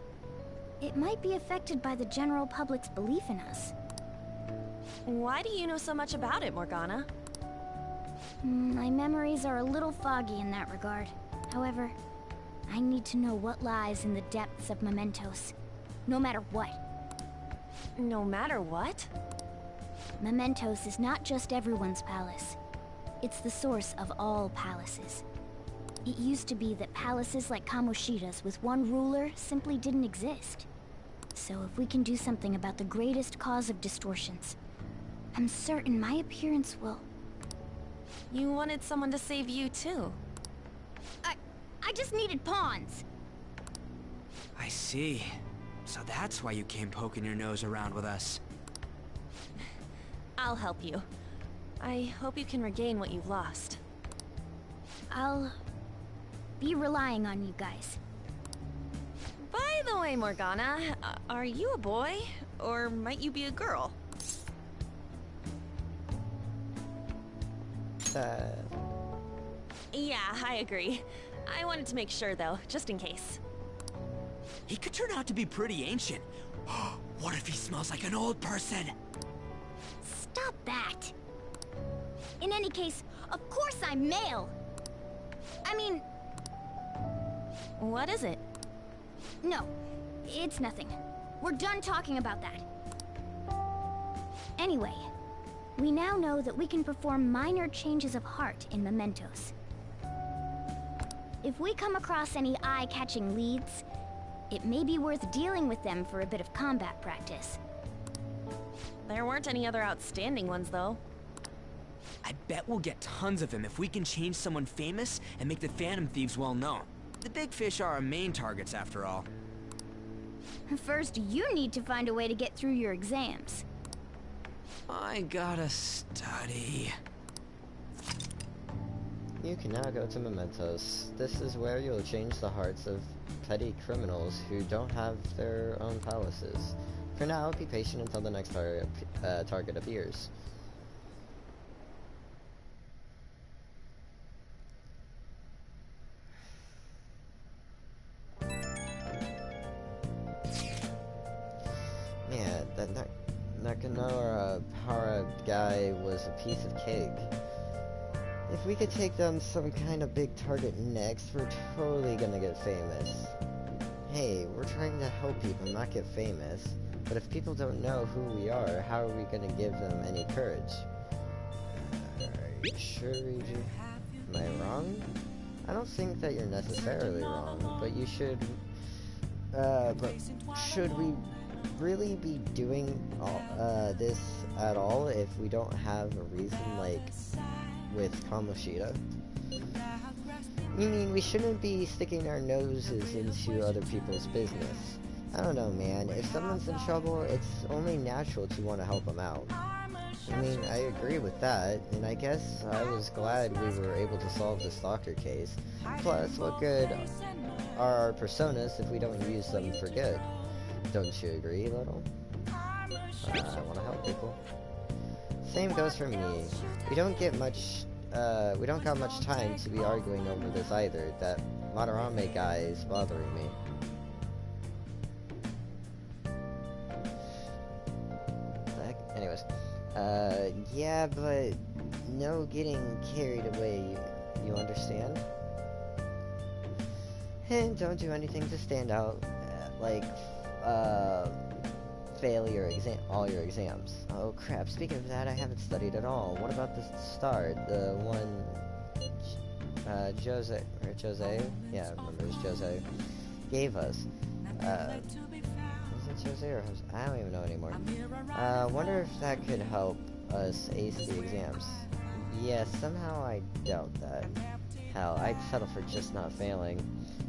it might be affected by the general public's belief in us. Why do you know so much about it, Morgana? My memories are a little foggy in that regard. However, I need to know what lies in the depths of Mementos, no matter what. No matter what? Mementos is not just everyone's palace. It's the source of all palaces. It used to be that palaces like Kamoshida's with one ruler simply didn't exist. So if we can do something about the greatest cause of distortions, I'm certain my appearance will... You wanted someone to save you, too. I just needed pawns. I see. So that's why you came poking your nose around with us. I'll help you. I hope you can regain what you've lost. I'll be relying on you guys. By the way, Morgana, are you a boy? Or might you be a girl? Yeah, I agree. I wanted to make sure, though, just in case. He could turn out to be pretty ancient. What if he smells like an old person? Stop that! In any case, of course I'm male! I mean... What is it? No, it's nothing. We're done talking about that. Anyway, we now know that we can perform minor changes of heart in mementos. If we come across any eye-catching leads, it may be worth dealing with them for a bit of combat practice. There weren't any other outstanding ones, though. I bet we'll get tons of them if we can change someone famous and make the Phantom Thieves well known. The big fish are our main targets, after all. First, you need to find a way to get through your exams. I gotta study. You can now go to Mementos. This is where you'll change the hearts of petty criminals who don't have their own palaces. For now, be patient until the next target appears. Yeah, that Nakanora Hara guy was a piece of cake. If we could take down some kind of big target next, we're totally gonna get famous. Hey, we're trying to help people, not get famous. But if people don't know who we are, how are we gonna give them any courage? Are you sure we do? Am I wrong? I don't think that you're necessarily wrong, but you should... but should we really be doing this at all if we don't have a reason, like with Kamoshida? You mean we shouldn't be sticking our noses into other people's business? I don't know, man. If someone's in trouble, it's only natural to want to help them out. I mean, I agree with that, and I guess I was glad we were able to solve the stalker case. Plus, what good are our personas if we don't use them for good? Don't you agree, Little? I want to help people. Same goes for me. We don't got much time to be arguing over this either. That Madarame guy is bothering me. Anyways, yeah, but no getting carried away, you understand? And don't do anything to stand out, like, fail all your exams. Oh crap, speaking of that, I haven't studied at all. What about the star, the one, Jose? Yeah, I remember it was Jose, gave us. Is it Jose or Jose? I don't even know anymore. Wonder if that could help us ace the exams. Yeah, somehow I doubt that. Hell, I'd settle for just not failing.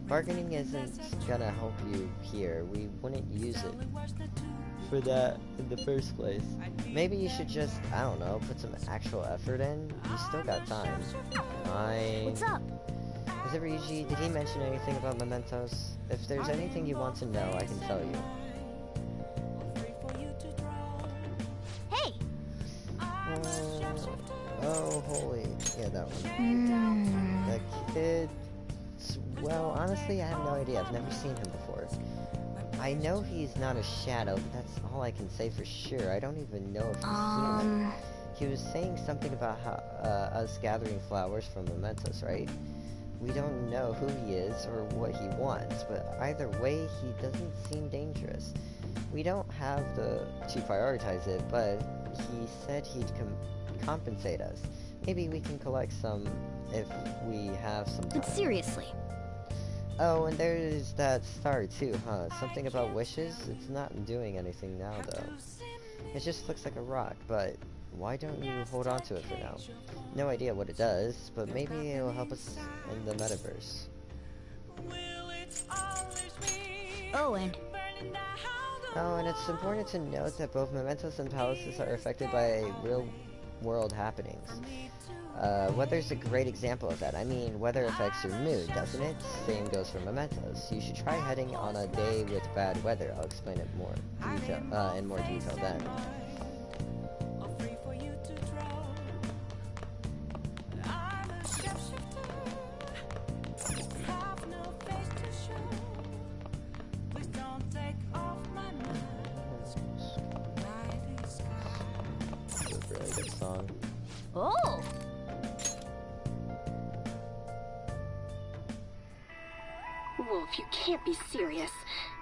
Bargaining isn't gonna help you here. We wouldn't use it for that in the first place. Maybe you should just, I don't know, put some actual effort in. You still got time. What's up? Is it Ryuji? Did he mention anything about mementos? If there's anything you want to know, I can tell you. Hey! Oh, holy. Yeah, that one. The kid... Well, honestly, I have no idea. I've never seen him before. I know he's not a shadow, but that's all I can say for sure. I don't even know if he's seen him. He was saying something about how, us gathering flowers from mementos, right? We don't know who he is or what he wants, but either way, he doesn't seem dangerous. We don't have to prioritize it, but he said he'd compensate us. Maybe we can collect some if we have some time. But seriously. Oh, and there's that star too, huh? Something about wishes? It's not doing anything now, though. It just looks like a rock, but why don't you hold on to it for now? No idea what it does, but maybe it'll help us in the metaverse. Oh, and it's important to note that both mementos and palaces are affected by real-world happenings. Weather's a great example of that. I mean, weather affects your mood, doesn't it? Same goes for mementos. You should try heading on a day with bad weather. I'll explain it in more detail then. That's a really good song. Oh! Wolf, you can't be serious.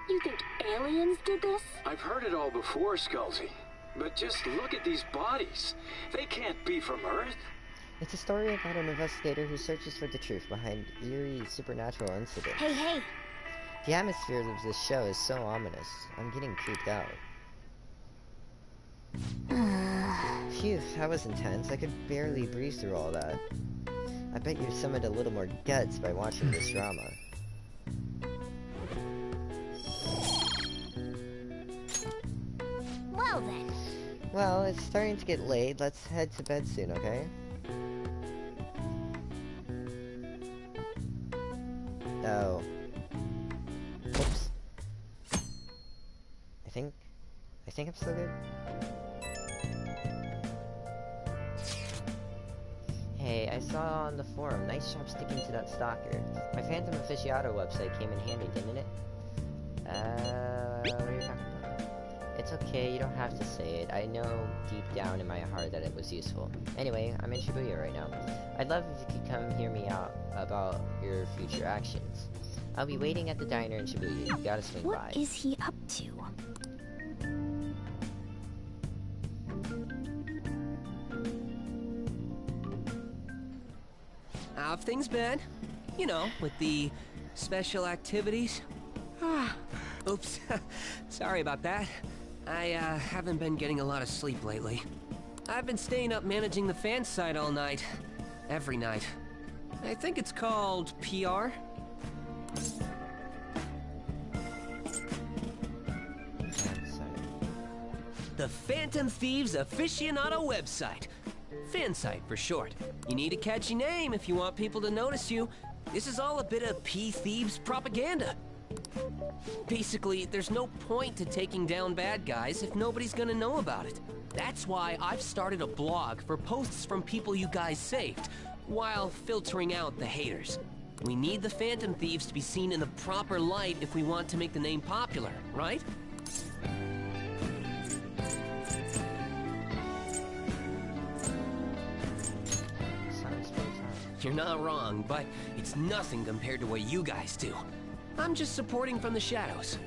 You think aliens did this? I've heard it all before, Skullsy. But just look at these bodies. They can't be from Earth. It's a story about an investigator who searches for the truth behind eerie supernatural incidents. Hey! The atmosphere of this show is so ominous. I'm getting creeped out. Phew, that was intense. I could barely breathe through all that. I bet you summoned a little more guts by watching this drama. Well then. Well, it's starting to get late. Let's head to bed soon, okay? Oh. Oops. I think I'm still good. Hey, I saw on the forum, nice job sticking to that stalker. My Phantom Aficionado website came in handy, didn't it? What are you talking about? It's okay, you don't have to say it. I know deep down in my heart that it was useful. Anyway, I'm in Shibuya right now. I'd love if you could come hear me out about your future actions. I'll be waiting at the diner in Shibuya. You gotta swing by. What is he up to? How have things been? You know, with the special activities. Oops. Sorry about that. I haven't been getting a lot of sleep lately. I've been staying up managing the fan site all night. Every night. I think it's called PR. The the Phantom Thieves aficionado website. Fan site for short. You need a catchy name if you want people to notice you. This is all a bit of P-Thieves propaganda. Basically, there's no point to taking down bad guys if nobody's gonna know about it. That's why I've started a blog for posts from people you guys saved, while filtering out the haters. We need the Phantom Thieves to be seen in the proper light if we want to make the name popular, right? You're not wrong, but it's nothing compared to what you guys do. I'm just supporting from the shadows.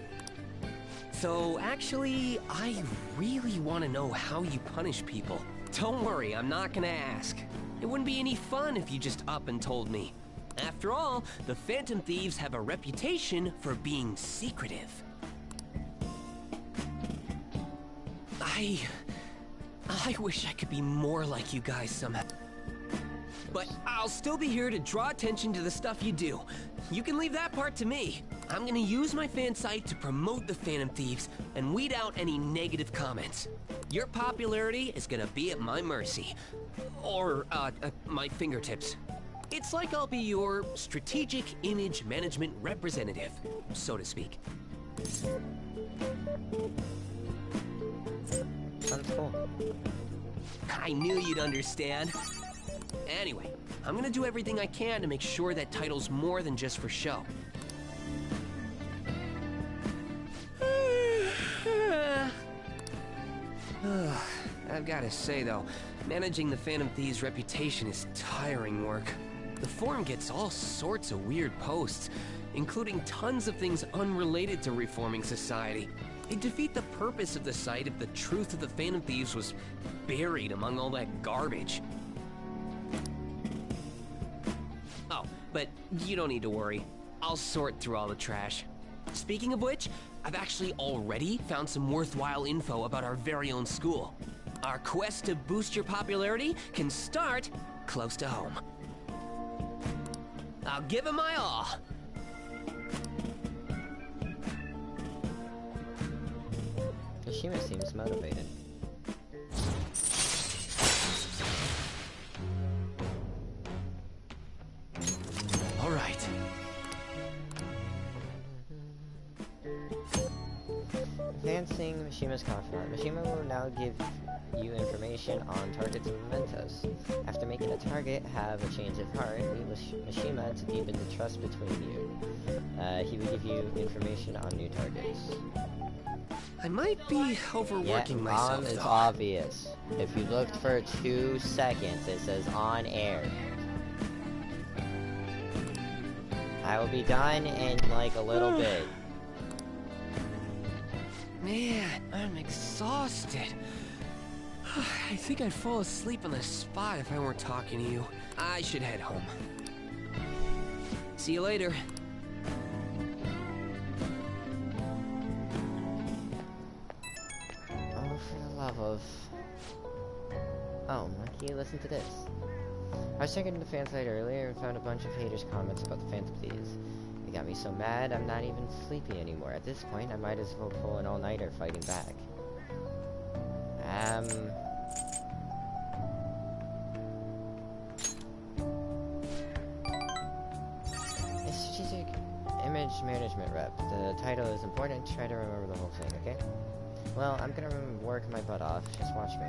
So, actually, I really want to know how you punish people. Don't worry, I'm not gonna ask. It wouldn't be any fun if you just up and told me. After all, the Phantom Thieves have a reputation for being secretive. I wish I could be more like you guys somehow. But I'll still be here to draw attention to the stuff you do. You can leave that part to me. I'm gonna use my fan site to promote the Phantom Thieves and weed out any negative comments. Your popularity is gonna be at my mercy. Or, my fingertips. It's like I'll be your strategic image management representative, so to speak. Sounds cool. I knew you'd understand. Anyway, I'm gonna do everything I can to make sure that title's more than just for show. I've gotta say though, managing the Phantom Thieves' reputation is tiring work. The forum gets all sorts of weird posts, including tons of things unrelated to reforming society. It'd defeat the purpose of the site if the truth of the Phantom Thieves was buried among all that garbage. Oh, but you don't need to worry. I'll sort through all the trash. Speaking of which, I've actually already found some worthwhile info about our very own school. Our quest to boost your popularity can start close to home. I'll give it my all. Mishima seems motivated. All right. Advancing Mishima's confidant. Mishima will now give you information on targets and mementos. After making a target have a change of heart, meet Mishima to deepen the trust between you. He will give you information on new targets. I might be overworking myself, is though. obvious. If you looked for 2 seconds, it says on air. I will be done in like a little bit. Man, I'm exhausted. I think I'd fall asleep on the spot if I weren't talking to you. I should head home. See you later. Oh, for the love of... Oh, Monkey, listen to this. I was checking the fan site earlier and found a bunch of haters' comments about the Phantom Thieves. It got me so mad, I'm not even sleepy anymore. At this point, I might as well pull an all-nighter fighting back. A strategic image management rep. The title is important. Try to remember the whole thing, okay? Well, I'm gonna work my butt off. Just watch me.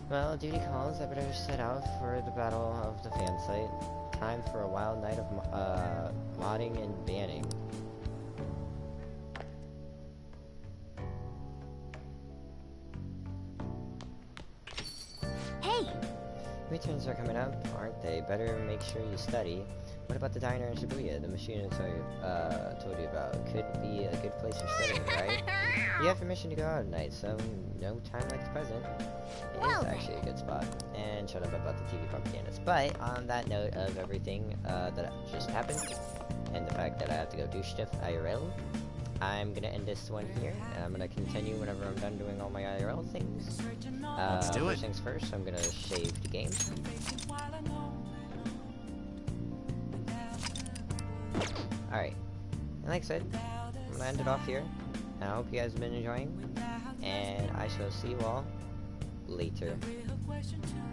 Well, duty calls. I better set out for the battle of the fan site. Time for a wild night of modding and banning. Hey! Midterms are coming up, aren't they? Better make sure you study. What about the diner in Shibuya? The machine I told you about. Could be a good place for studying, right? You have permission to go out at night, so no time like the present. It is actually a good spot. And shut up about the TV propagandas. But on that note of everything that just happened, and the fact that I have to go do stuff IRL, I'm gonna end this one here, and I'm gonna continue whenever I'm done doing all my IRL things. Let's do it. First things first, I'm gonna save the game. Alright, and like I said, I'm gonna end it off here, and I hope you guys have been enjoying. and I shall see you all later. The real question to